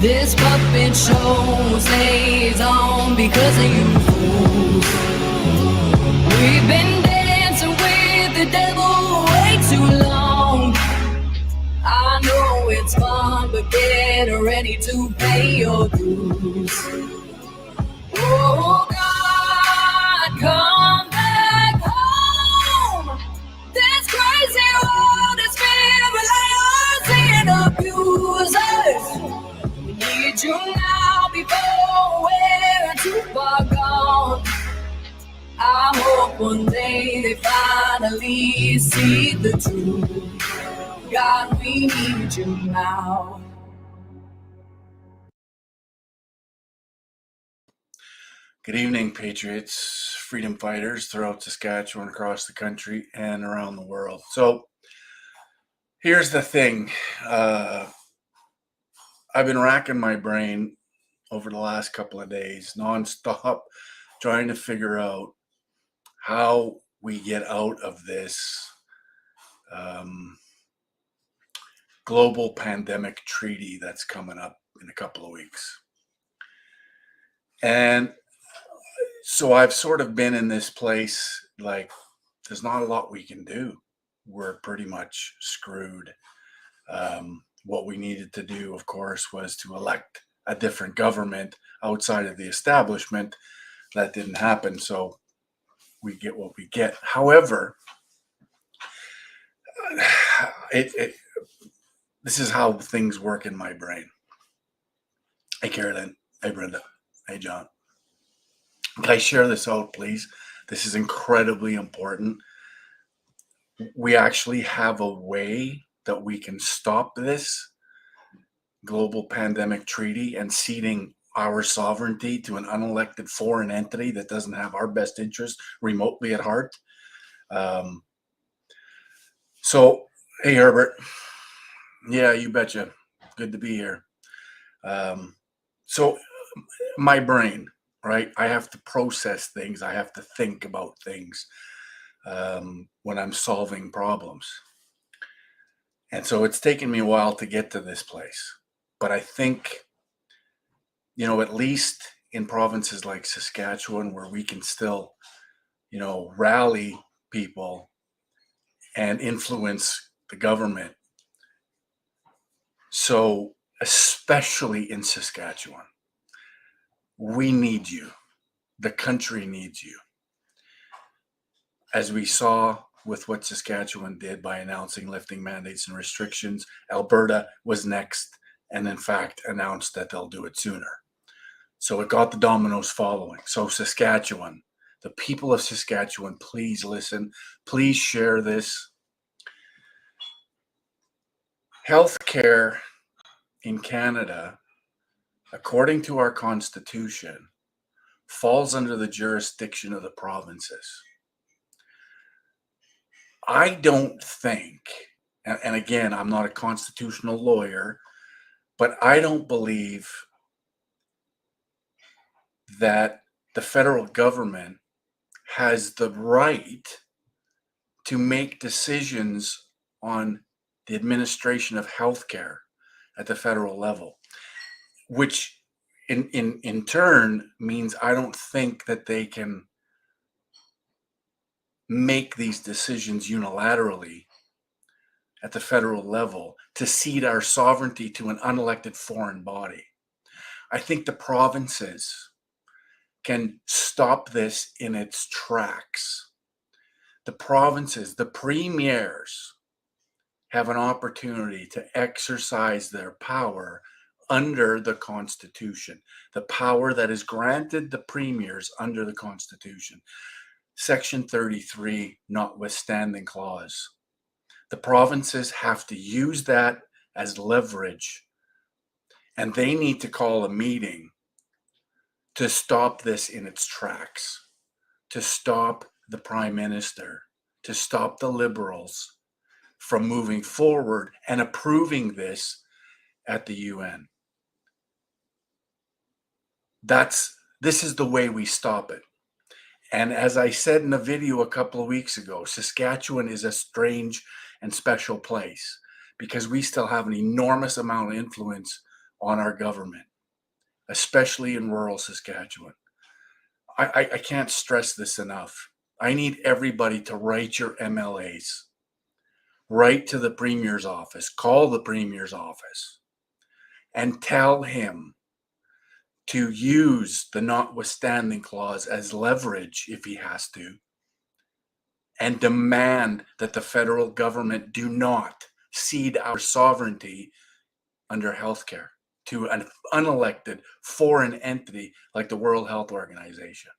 This puppet show stays on because of you fools. We've been dancing with the devil way too long. I know it's fun, but get ready to pay your dues. Oh God, come back home. This crazy world is filled with liars and abusers. We need you now before we're too far gone. I hope one day they finally see the truth. God, we need you now. Good evening, Patriots, freedom fighters throughout Saskatchewan, across the country, and around the world. So here's the thing. I've been racking my brain over the last couple of days, nonstop, trying to figure out how we get out of this global pandemic treaty that's coming up in a couple of weeks. And so I've sort of been in this place like there's not a lot we can do. We're pretty much screwed. What we needed to do, of course, was to elect a different government outside of the establishment. That didn't happen, so we get what we get. However, this is how things work in my brain. Hey, Carolyn. Hey, Brenda. Hey, John. Can I share this out, please? This is incredibly important. We actually have a way that we can stop this global pandemic treaty and ceding our sovereignty to an unelected foreign entity that doesn't have our best interest remotely at heart. So, hey, Herbert. Yeah, you betcha. Good to be here. So, my brain, right? I have to process things. I have to think about things when I'm solving problems. And so it's taken me a while to get to this place. But I think, at least in provinces like Saskatchewan, where we can still, rally people and influence the government. So, especially in Saskatchewan, we need you. The country needs you. As we saw with what Saskatchewan did by announcing lifting mandates and restrictions, Alberta was next and in fact announced that they'll do it sooner. So it got the dominoes following. So Saskatchewan, the people of Saskatchewan, please listen. Please share this. Healthcare in Canada, according to our Constitution, falls under the jurisdiction of the provinces. I don't think, and again, I'm not a constitutional lawyer, but I don't believe that the federal government has the right to make decisions on the administration of healthcare at the federal level, which in turn means I don't think that they can make these decisions unilaterally at the federal level to cede our sovereignty to an unelected foreign body. I think the provinces can stop this in its tracks. The provinces, the premiers, have an opportunity to exercise their power under the Constitution, the power that is granted the premiers under the Constitution. Section 33, notwithstanding clause. The provinces have to use that as leverage, and they need to call a meeting to stop this in its tracks, to stop the Prime Minister, to stop the Liberals from moving forward and approving this at the UN. This is the way we stop it. And as I said in a video a couple of weeks ago, Saskatchewan is a strange and special place because we still have an enormous amount of influence on our government, especially in rural Saskatchewan. I can't stress this enough. I need everybody to write your MLAs, write to the Premier's office, call the Premier's office, and tell him to use the notwithstanding clause as leverage if he has to, and demand that the federal government do not cede our sovereignty under healthcare to an unelected foreign entity like the World Health Organization.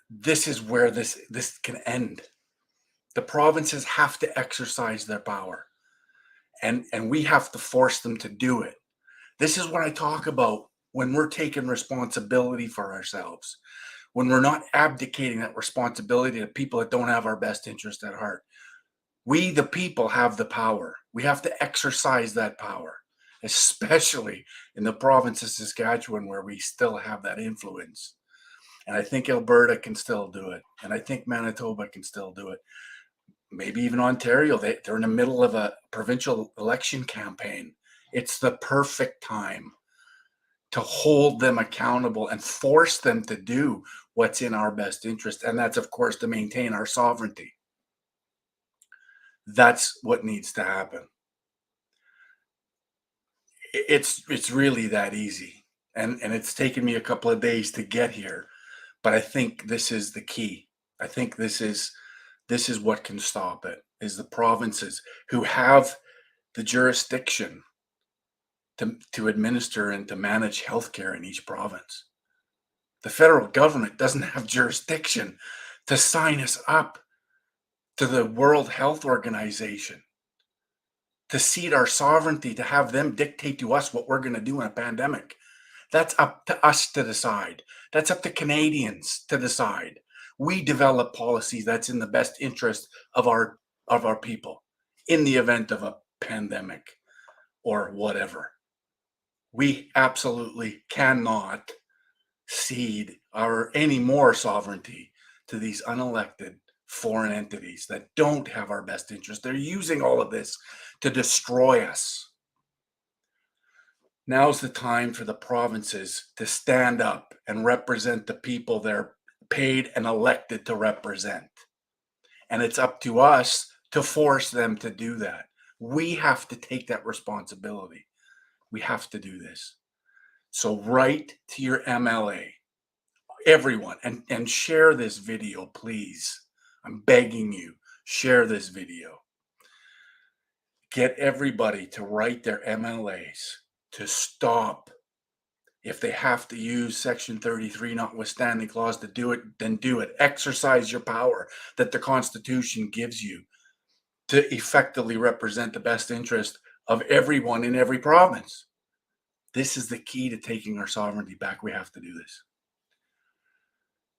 This is where this can end. The provinces have to exercise their power, and we have to force them to do it. This is what I talk about when we're taking responsibility for ourselves, when we're not abdicating that responsibility to people that don't have our best interest at heart. We, the people, have the power. We have to exercise that power, especially in the province of Saskatchewan, where we still have that influence. And I think Alberta can still do it. And I think Manitoba can still do it. Maybe even Ontario. They're in the middle of a provincial election campaign. It's the perfect time to hold them accountable and force them to do what's in our best interest. And that's, of course, to maintain our sovereignty. That's what needs to happen. It's really that easy. And it's taken me a couple of days to get here. But I think this is the key. I think this is what can stop it, is the provinces who have the jurisdiction to administer and to manage healthcare in each province. The federal government doesn't have jurisdiction to sign us up to the World Health Organization, to cede our sovereignty, to have them dictate to us what we're going to do in a pandemic. That's up to us to decide. That's up to Canadians to decide. We develop policies that's in the best interest of our people in the event of a pandemic or whatever. We absolutely cannot cede any more sovereignty to these unelected foreign entities that don't have our best interest. They're using all of this to destroy us. Now's the time for the provinces to stand up and represent the people they're paid and elected to represent. And it's up to us to force them to do that. We have to take that responsibility. We have to do this. So write to your MLA, everyone, and share this video, please. I'm begging you, share this video. Get everybody to write their MLAs to stop. If they have to use Section 33 notwithstanding clause to do it, then do it. Exercise your power that the Constitution gives you to effectively represent the best interest of everyone in every province. This is the key to taking our sovereignty back. We have to do this.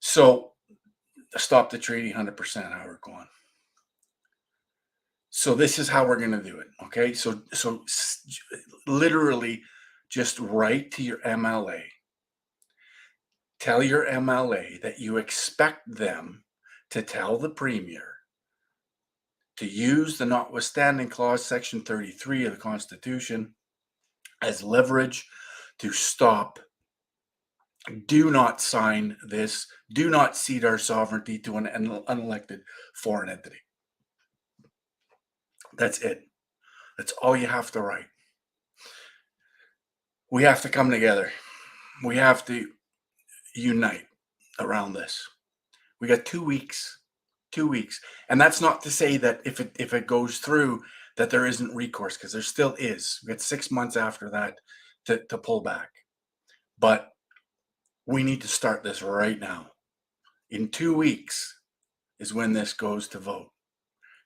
So stop the treaty 100%, Howard Kwan. So this is how we're going to do it. Okay. So literally just write to your MLA. Tell your MLA that you expect them to tell the Premier to use the notwithstanding clause, Section 33 of the Constitution, as leverage to stop. Do not sign this. Do not cede our sovereignty to an unelected foreign entity. That's it. That's all you have to write. We have to come together. We have to unite around this. We got 2 weeks. 2 weeks. And that's not to say that if it goes through, that there isn't recourse, because there still is. We got 6 months after that to pull back. But we need to start this right now. In 2 weeks is when this goes to vote.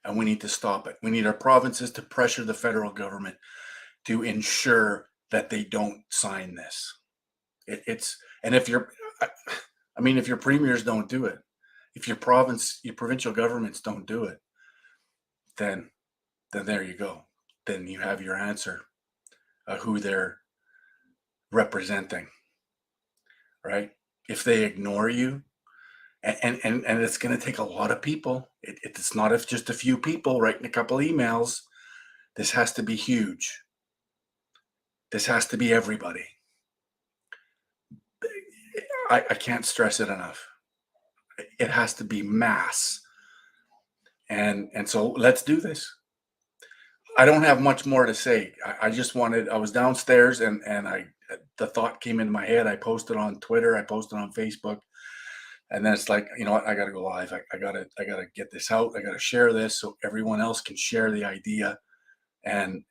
And we need to stop it. We need our provinces to pressure the federal government to ensure that they don't sign this. And if your premiers don't do it, if your provincial governments don't do it, then there you go. Then you have your answer, who they're representing, right? If they ignore you, and it's going to take a lot of people. It's not just a few people writing a couple emails. This has to be huge. This has to be everybody. I can't stress it enough. It has to be mass. And so let's do this. I don't have much more to say. I just wanted, I was downstairs and the thought came into my head. I posted on Twitter, I posted on Facebook, and then it's like, you know what, I gotta go live. I gotta get this out. I gotta share this so everyone else can share the idea and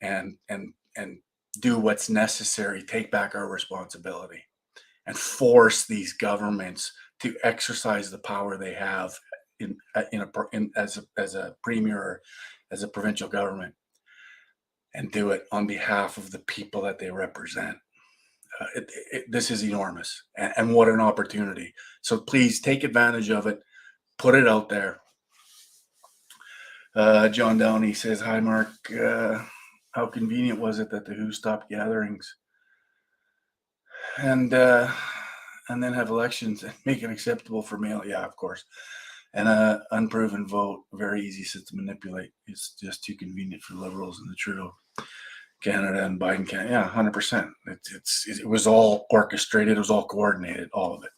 do what's necessary, take back our responsibility and force these governments to exercise the power they have as a premier or as a provincial government, and do it on behalf of the people that they represent. This is enormous, and what an opportunity. So please take advantage of it, put it out there. John Downey says, hi, Mark. How convenient was it that the WHO stopped gatherings and then have elections and make it acceptable for mail? Yeah, of course. And an unproven vote, very easy to manipulate. It's just too convenient for liberals and the Trudeau Canada and Biden Canada. Yeah, 100%. It was all orchestrated. It was all coordinated, all of it.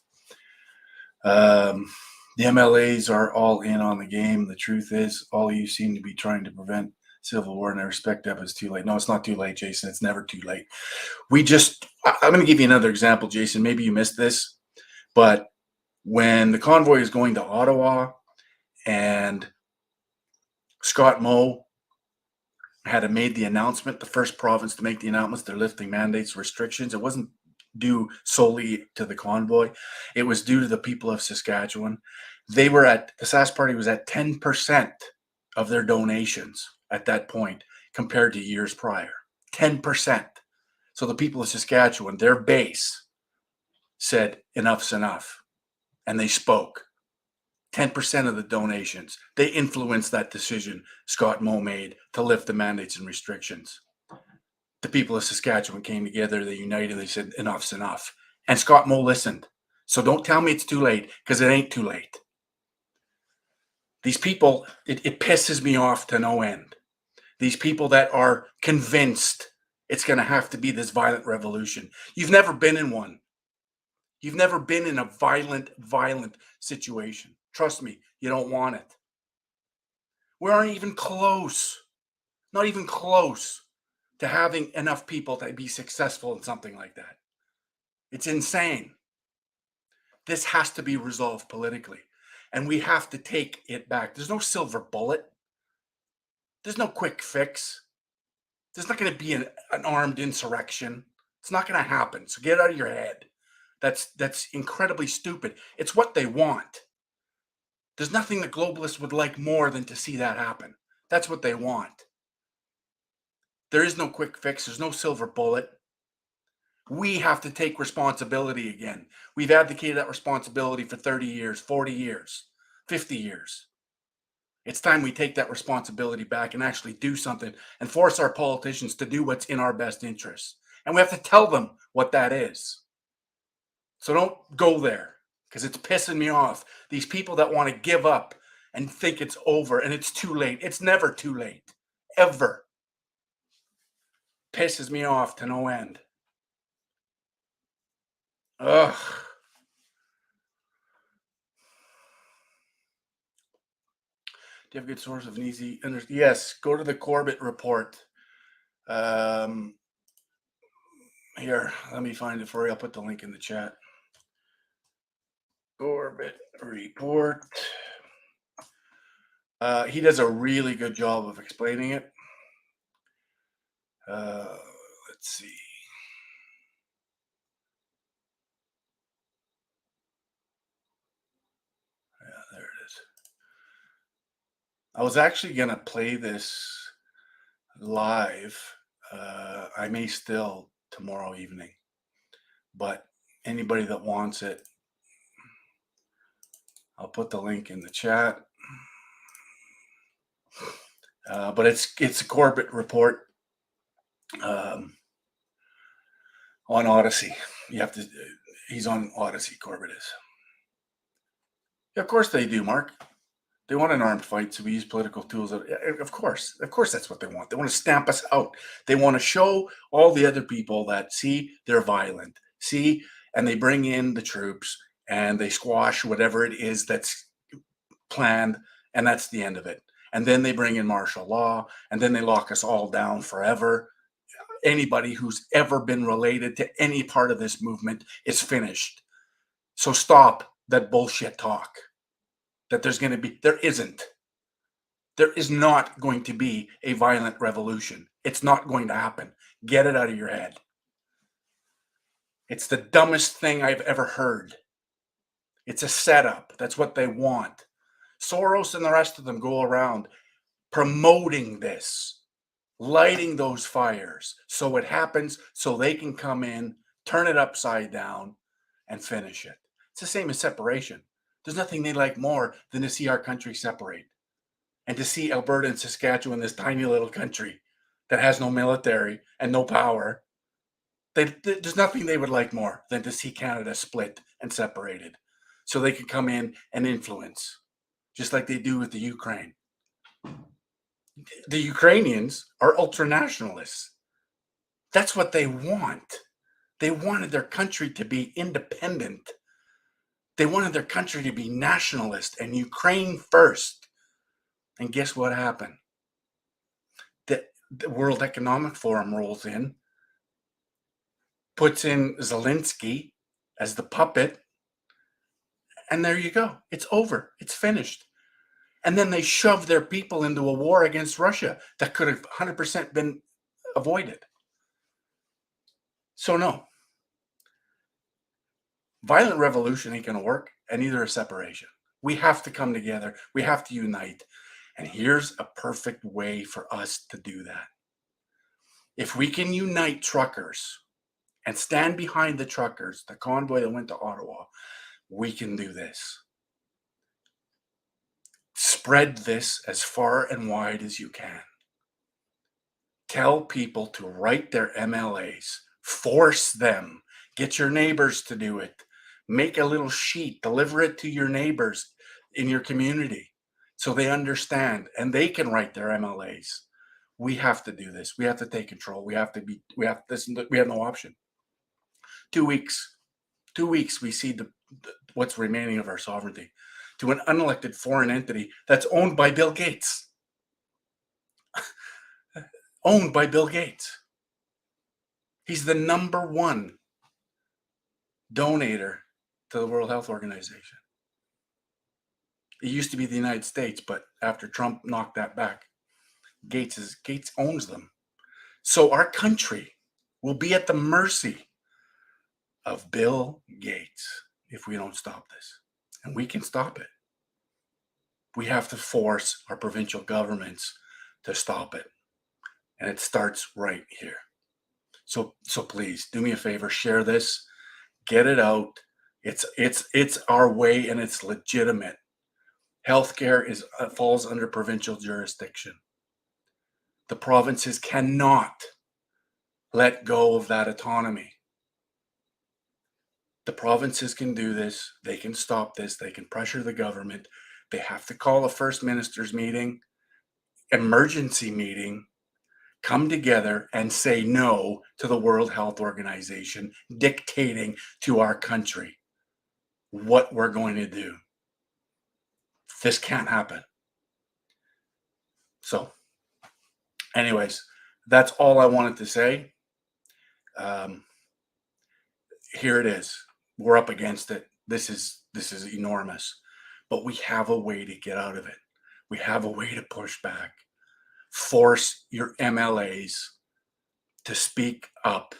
The MLAs are all in on the game. The truth is, all you seem to be trying to prevent civil war, and I respect that, but it's too late. No, it's not too late, Jason. It's never too late. I'm going to give you another example, Jason. Maybe you missed this, but when the convoy is going to Ottawa and Scott Moe had made the announcement, the first province to make the announcements, they're lifting mandates, restrictions. It wasn't due solely to the convoy. It was due to the people of Saskatchewan. The Sask Party was at 10% of their donations at that point compared to years prior. 10%. So the people of Saskatchewan, their base, said enough's enough. And they spoke. 10% of the donations. They influenced that decision Scott Moe made to lift the mandates and restrictions. The people of Saskatchewan came together, they united, they said enough's enough. And Scott Moe listened. So don't tell me it's too late, because it ain't too late. These people, it pisses me off to no end. These people that are convinced it's going to have to be this violent revolution. You've never been in one. You've never been in a violent situation. Trust me, you don't want it. We aren't even close, not even close to having enough people to be successful in something like that. It's insane. This has to be resolved politically, and we have to take it back. There's no silver bullet. There's no quick fix. There's not going to be an armed insurrection. It's not going to happen. So get it out of your head. That's incredibly stupid. It's what they want. There's nothing the globalists would like more than to see that happen. That's what they want. There is no quick fix. There's no silver bullet. We have to take responsibility again. We've abdicated that responsibility for 30 years, 40 years, 50 years. It's time we take that responsibility back and actually do something and force our politicians to do what's in our best interests. And we have to tell them what that is. So don't go there, because it's pissing me off. These people that want to give up and think it's over and it's too late. It's never too late, ever. Pisses me off to no end. Ugh. Do you have a good source of an easy? Yes, go to the Corbett report. Here, let me find it for you. I'll put the link in the chat. Corbett report. He does a really good job of explaining it. Let's see. Yeah, there it is. I was actually going to play this live. I may still tomorrow evening, but anybody that wants it, I'll put the link in the chat. But it's a Corbett report on Odyssey. He's on Odyssey, Corbett is. Yeah, of course they do, Mark. They want an armed fight, so we use political tools. Of course, that's what they want. They want to stamp us out. They want to show all the other people that, see, they're violent. See, and they bring in the troops and they squash whatever it is that's planned, and that's the end of it. And then they bring in martial law, and then they lock us all down forever. Anybody who's ever been related to any part of this movement is finished. So stop that bullshit talk that there isn't. There is not going to be a violent revolution. It's not going to happen. Get it out of your head. It's the dumbest thing I've ever heard. It's a setup. That's what they want. Soros and the rest of them go around promoting this, lighting those fires so it happens, so they can come in, turn it upside down, and finish it. It's the same as separation. There's nothing they like more than to see our country separate and to see Alberta and Saskatchewan, this tiny little country that has no military and no power. There's nothing they would like more than to see Canada split and separated so they can come in and influence, just like they do with the Ukraine. The Ukrainians are ultranationalists. That's what they want. They wanted their country to be independent. They wanted their country to be nationalist and Ukraine first. And guess what happened? The World Economic Forum rolls in, puts in Zelensky as the puppet, and there you go. It's over. It's finished. And then they shove their people into a war against Russia that could have 100% been avoided. So no. Violent revolution ain't going to work, and neither is separation. We have to come together. We have to unite. And here's a perfect way for us to do that. If we can unite truckers and stand behind the truckers, the convoy that went to Ottawa, we can do this. Spread this as far and wide as you can. Tell people to write their MLAs. Force them. Get your neighbors to do it. Make a little sheet. Deliver it to your neighbors in your community so they understand and they can write their MLAs. We have to do this. We have to take control. We have no option. 2 weeks. 2 weeks we cede what's remaining of our sovereignty to an unelected foreign entity that's owned by Bill Gates. Owned by Bill Gates. He's the number one donator to the World Health Organization. It used to be the United States, but after Trump knocked that back, Gates owns them. So our country will be at the mercy of Bill Gates if we don't stop this. And we can stop it. We have to force our provincial governments to stop it. And it starts right here. So please do me a favor, share this, get it out. It's our way and it's legitimate. Healthcare falls under provincial jurisdiction. The provinces cannot let go of that autonomy. The provinces can do this. They can stop this. They can pressure the government. They have to call a first minister's meeting, emergency meeting, come together and say no to the World Health Organization dictating to our country what we're going to do. This can't happen. So, anyways, that's all I wanted to say. Here it is. We're up against it. This is enormous. But we have a way to get out of it. We have a way to push back. Force your MLAs to speak up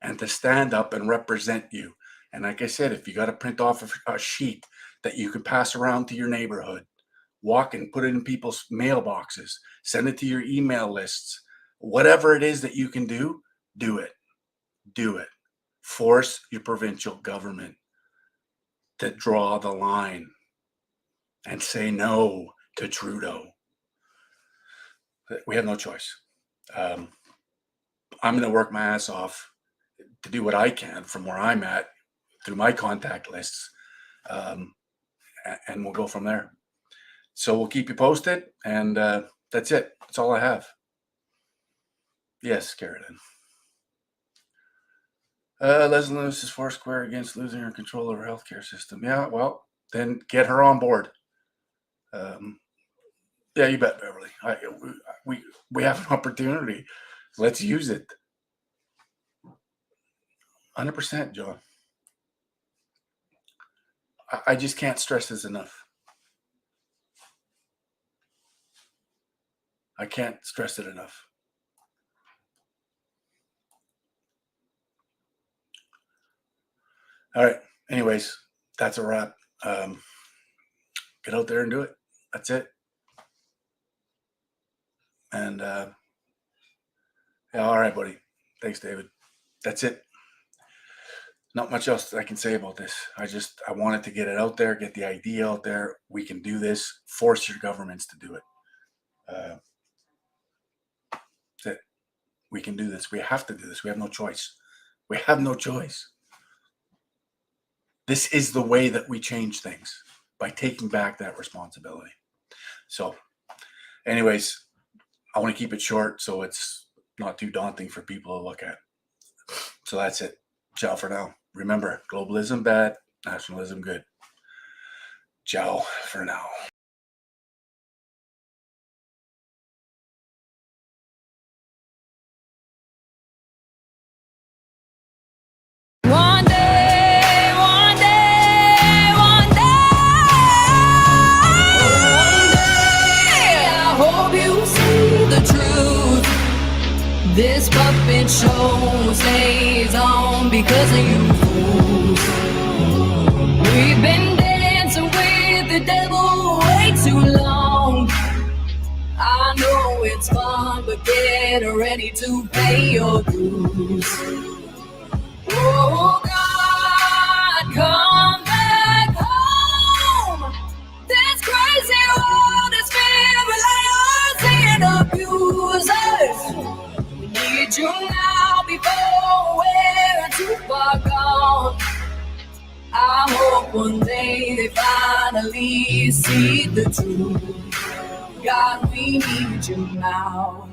and to stand up and represent you. And like I said, if you got to print off a sheet that you can pass around to your neighborhood, walk and put it in people's mailboxes, send it to your email lists, whatever it is that you can do, do it. Do it. Force your provincial government to draw the line and say no to Trudeau. We have no choice. I'm going to work my ass off to do what I can from where I'm at through my contact lists, and we'll go from there. So we'll keep you posted, and that's it. That's all I have. Yes, Carolyn. Leslie Lewis is foursquare against losing her control over healthcare system. Yeah, well, then get her on board. Yeah, you bet, Beverly. We have an opportunity. Let's use it. 100%, John. I just can't stress this enough. I can't stress it enough. All right. Anyways, that's a wrap. Get out there and do it. That's it. And yeah, all right, buddy. Thanks, David. That's it. Not much else I can say about this. I wanted to get it out there, get the idea out there. We can do this. Force your governments to do it. That's it. We can do this. We have to do this. We have no choice. We have no choice. This is the way that we change things, by taking back that responsibility. So anyways, I want to keep it short so it's not too daunting for people to look at. So that's it. Ciao for now. Remember, globalism bad, nationalism good. Ciao for now. One day, I hope you see the truth. This puppet show stays on because of you fools. We've been dancing with the devil way too long. I know it's fun, but get ready to pay your dues. Oh God, come back home. This crazy world is filled with liars and abusers. We need you now before we're too far gone. I hope one day they finally see the truth. God, we need you now.